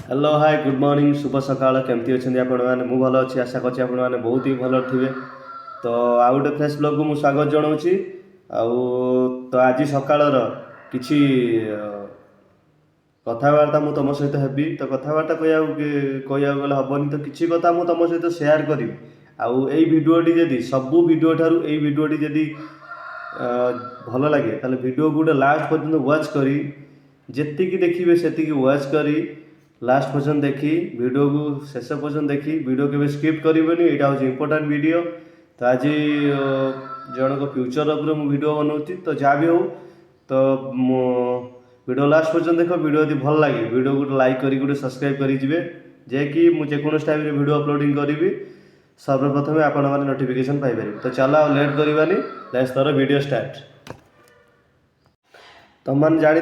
Hello hi good morning शुभ सकाळ केमती अच्छे आपण मैंने मु भल अच्छी आशा करছি आपण मैंने बहुत ही भल थे। तो आउ गोटे फ्रेश ब्लॉग को मुझे स्वागत जनाऊँगी। आउ तो आज सकाळर किछि कथबार्ता मु तुम सहित हेबी। तो कथबार्ता कहया गले हेनी तो किसी कथा मु तुम सहित शेयर करी। आउ एई भिडियोटी जदि सबू भिडियो ठारू एई भिडियोटी जदि भल लगे ताले भिडियो गोटे लास्ट पर्यंत वाच करी जेतिकी देखिए सेतिकी वाच करी लास्ट पर्यंत देखी वीडियो को शेष पर्यंत देखी वीडियो के स्किप करेंगे। यहाँ हूँ इंपोर्टाट वीडियो। तो आज जन फ्यूचर उपर मुझे वीडियो बनाऊँगी। तो जहाँ भी हो तो वीडियो लास्ट पर्यंत देख वीडियो यदि भल लगे वीडियो को लाइक करी गोटे सब्सक्राइब करेंगे जे कि मुझे जेकोसी टाइम वीडियो अपलोडिंग करी सर्वप्रथम आपण मैंने नोटिफिकेशन पाइपर। तो चलो लेट करवानी लेट्स स्टार्ट वीडियो स्टार्ट। तुम मैंने जानी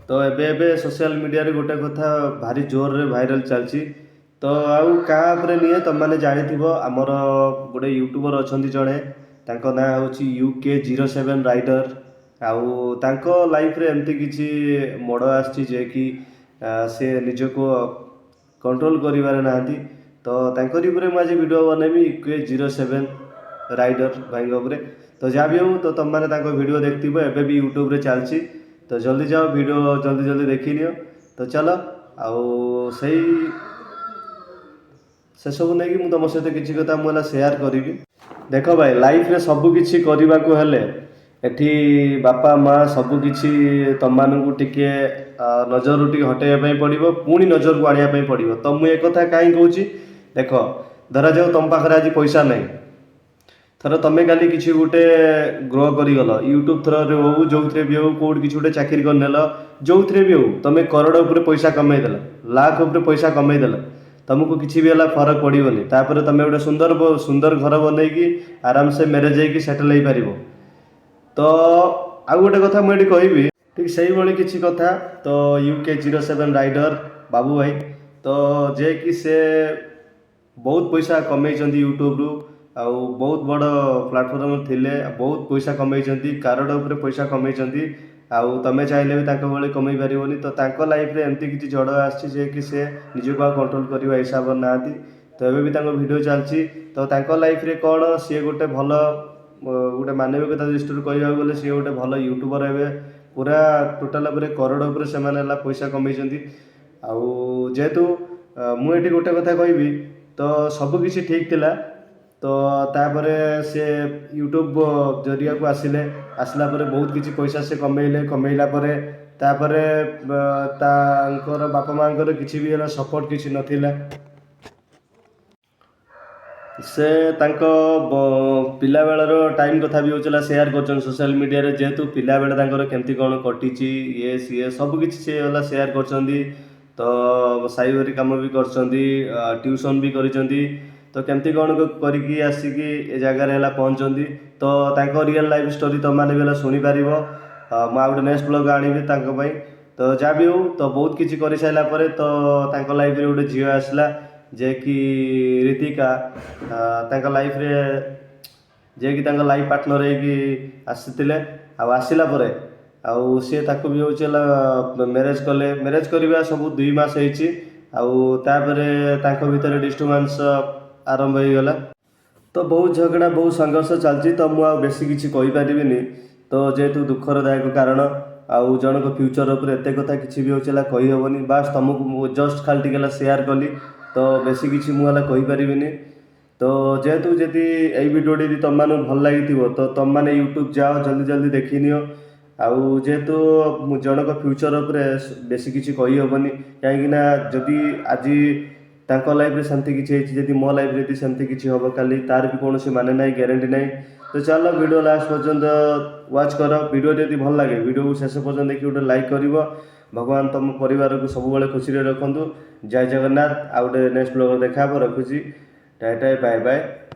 तो एबे सोशल मीडिया रे गोटे कथा भारी जोर रे वायरल चलची। तो आउ क्या नहीं तुम मैंने जानी आमर गोटे यूट्यूबर अच्छा जड़े तांको ना हूँ UK07 राइडर। आउ तांको लाइफ रे एमती किसी मोड़ आसी कि से निजको कंट्रोल करिवारे नाहंती। तो तांकरी उपरे मुझे वीडियो बनैबी UK07 राइडर भाई उपरे। तो जहाँ भी हो तो तुम मैंने वीडियो देखती एबे भी यूट्यूब रे चलची। तो जल्दी जाओ वीडियो जल्दी जल्दी देखी नियो। तो चलो आउ से सब नहीं कि तुम सहित किसी कथा मुझे शेयर करी। देख भाई लाइफ रे सब किसी करने को हेले एठी बापा माँ सबकि तुम मानू टिके नजर टी हटेबा पड़ो पुणी नजर को आने पड़ो। तो मुझे एक कथा कहीं कौच देख धरा जाओ तुम पाखे आज पैसा नहीं थर तुम काली किसी गोटे ग्रो करगल यूट्यूब थ्रो हो जो भी हो कौट किसी गोटे चाकरी करनेल जो भी हो तुम करोड़ उपर पैसा कमईदेल लाख उपर पैसा कमईदेल तुमको किसी भी फरक पड़ोनी। तापर तुम गोटे सुंदर सुंदर घर बनई आराम से मैरेज होगी सेटल हो पार। तो आउ गोटे कथा मुझे कहबी ठीक से भाई किसी कथा। तो UK07 राइडर बाबू भाई तो जे कि से बहुत पैसा कमे यूट्यूब रु आउ बहुत बड़ प्लाटफर्म थिले बहुत पैसा कमे करोड़ उपर पैसा कमे आउ तुम चाहिए भी भाई कमे पारनी। तो तांको लाइफ रे एमती किसी झड़ आसी कि से निजको आ कंट्रोल करने हिसाब ना। तो एबे भी वीडियो चलती। तो तांको लाइफ रे कौन सी गोटे भल गोटे मानविकता दृष्टि कह गले सी गोटे भल यूट्यूबर हे पूरा टोटाल करोड़ उपर से पैसा कमे। आउ जेहेतु मुझे गोटे कथा कहबी तो सबकि ठीक थिला। तो तापर से यूट्यूब जरिया को आसिले आसला बहुत किसी पैसा से कमेले कमेला तापर बापा माँ किसी भी सपोर्ट किसी नथिला। से तांको पिला बेलर टाइम कथा भी होचला शेयर कर सोशल मीडिया रे जेहेतु पिला बेले तांकर केमती कौन कटिची ये सी सब किसी से वाला शेयर करछंदी। तो साइबरी काम भी करछंदी ट्यूशन भी करिसंदी। तो केमती कौन करके आसिकी ए जगार है पहुँचती। तो तांको रियल लाइफ स्टोरी तुम मैंने भी शुणी पार। मुझे गोटे नेक्स्ट ब्लॉग आनी। तो जहाँ भी हो तो बहुत किसी कर सारापर तो तांको लाइफ रे गोटे झील आसला जे कि रीतिका तांको लाइफ रे जे कि तांको लाइफ पार्टनर आसीतिले आसला परे आउ सी ताको भी होचला मैरेज कले मैरेज करवा सब 2 मास होइछि। आउ तापरे तांको भीतर डिस्टर्बांस आरंभ हो गला। तो बहुत झगड़ा बहुत संघर्ष चलती। तो मुझे बेसी किसी कहीपरि। तो जेहेतु दुखरदायक कारण आउ जनक फ्यूचर उपर एत कथा किसी भी होचला कही हेनी बास तुमको जस्ट खाली टिके शेयर कली। तो बेसी किसी मुझे कहीपरि। तो जेहेतु जदि यही वीडियोटी तुम मानू भल लगी तो तुम मैंने यूट्यूब जाओ जल्दी जल्दी देखी नियो। आउ जेहेतु जनक फ्यूचर उपर बेसी किसी कही हेनी कहीं जदि आज तांको लाइफ रे सेमती किसी जदि मो लाइफ रे सेमती किसी हम काली तार भी कौन माने ना ग्यारंटी ना। तो चलो वीडियो लास्ट पर्यंत वाच कर वीडियो जदि भल लगे वीडियो को शेष पर्यंत देखिए गोटे लाइक कर। भगवान तुम परिवार को सब खुशी रखु। जय जगन्नाथ। आ गोटे नेक्स्ट ब्लॉग देखा रखुची टाटा बाय बाय।